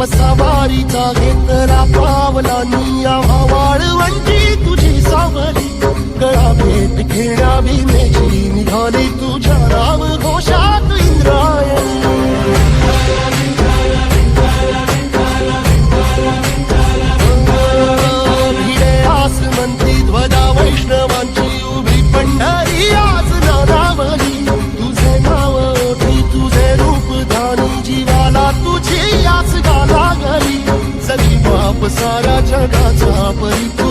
सवारीचा घेतला पावलांनी आम्हा वाळवंटी तुझी सावली गळा भेट घेण्या भीमेची निघाली तुझ्या राम घोषात इंद्रायणी भिडे आसमंती ध्वजा वैष्णवांची उभी पंढरी आज नानावली तुझे नाव ओठी तुझे रूप धानी जीवाला तुझी आस गाला गली सगळी बाप साऱ्या जगाचा परिचय